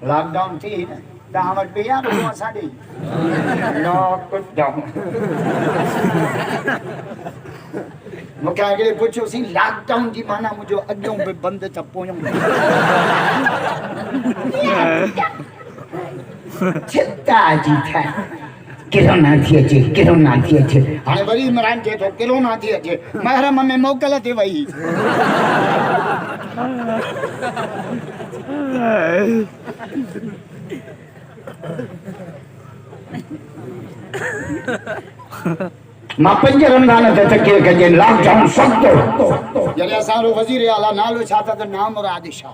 lockdown थी न तव्हां वटि बि आहे न असांजी लॉकडाउन मूंखे अॻिले पुछियोसीं लॉकडाउन जी माना मुंहिंजो अॻियों बि बंदि त पोयों चिंता जी ठाहे किरोना थी अचे किरोना थी अचे हाणे वरी इमरान चए थो किरोना थी अचे महरम में मोकल ते वई मां 5 रमज़ान ते तकिए कजे लॉकडाउन सख्त जॾहिं असांजो वज़ीर आला नालो छा था त नाम मुराद शाह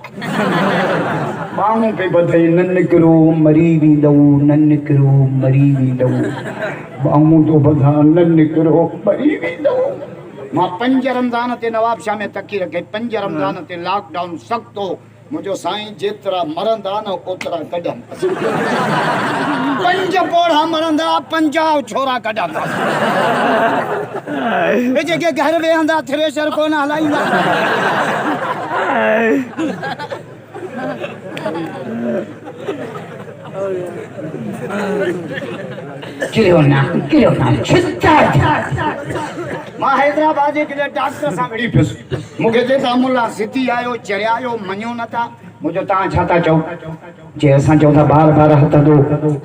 माण्हू पे ॿुधाई न निकिरो मरी वेंदो न निकिरो मरी वेंदो माण्हू तो ॿुधा न निकिरो मरी वेंदो मां 5 रमज़ान ते नवाब शाह में तकी रखे 5 रमज़ान ते लॉकडाउन सख्त हो मुझो साईं जेतरा मरंदा न ओतरा कढन 5 पोड़ा मरंदा 50 छोरा कढन ए जेके घर वेहंदा थ्रेशर कोन हलाईंदा किरोना छिता मां हैदराबाद जे डॉक्टर सां गड़ी पियुसि मूंखे चए था मुल्ला सिटी आयो चरियायो मञो नथा मुंहिंजो तव्हां छा था चओ जे असां चऊं था बार बार हथ धो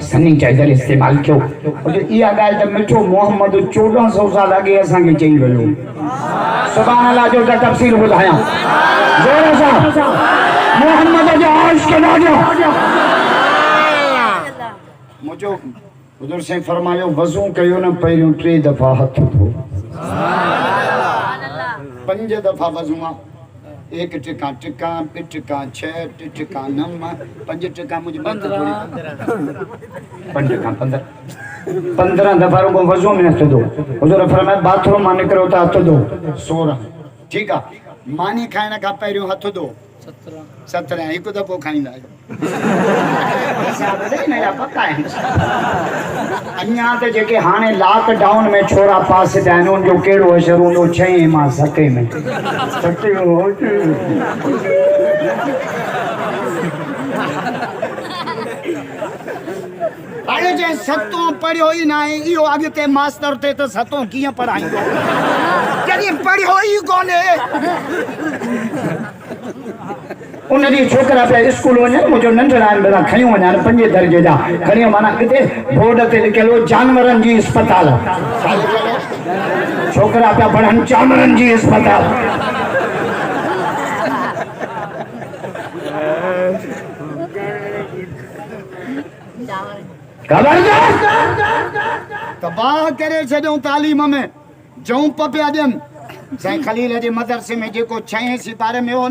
सैनिटाइज़र इस्तेमालु कयो इहा ॻाल्हि त मिठो मोहम्मद 1400 साल अॻे असांखे चई वियो सुभाणे अल्लाह जो त तफ़सील ॿुधायां ज़ोर सां मोहम्मद जो आशिक़ लाजो मुंहिंजो हुज़ूर साईं फरमायो वज़ू कयो न पहिरियों 3 दफ़ा हथ धो 5 दफ़ा वज़ू आहे 1 टिका टिका 2 टिका 6 2 टिका 9 5 टिका मुझे 15 दफ़ा रुगो वज़ू में हथ धो हुज़ूर फरमाया बाथरूम मां निकिरो त हथ धो 16 ठीकु आहे मानी खाइण खां पहिरियों हथ धो 17 हिकु दफ़ो खाईंदा आहियो अञा त जेके हाणे लॉकडाउन में छोरा पास थिया आहिनि उनजो कहिड़ो असरु हूंदो 6 मां 7 में हाणे जे 7 पढ़ियो ई न आहे इहो अॻिते मास्टर थिए त 7 कीअं पढ़ाईंदो जॾहिं पढ़ियो ई कोन्हे उन ॾींहुं छोकिरा पिया स्कूल वञनि मुंहिंजो नंढड़ा आहिनि भला खणी वञा 5 दर्जे जा खणी माना किथे बोर्ड ते लिखियल हो जानवरनि जी अस्पताल छोकिरा पिया पढ़नि जानवरनि जी अस्पताल तबाह करे छॾियूं तालीम में जंप पिया ॾियनि साईं खलील जे मदरसे में जेको 6 सिपारे में हो न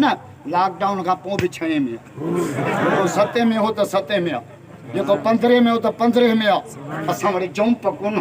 लॉकडाउन का पोइ भी 6 में जेको 7 में हो त 7 में जेको 15 में हो त 15 में असां वरी जंप कोन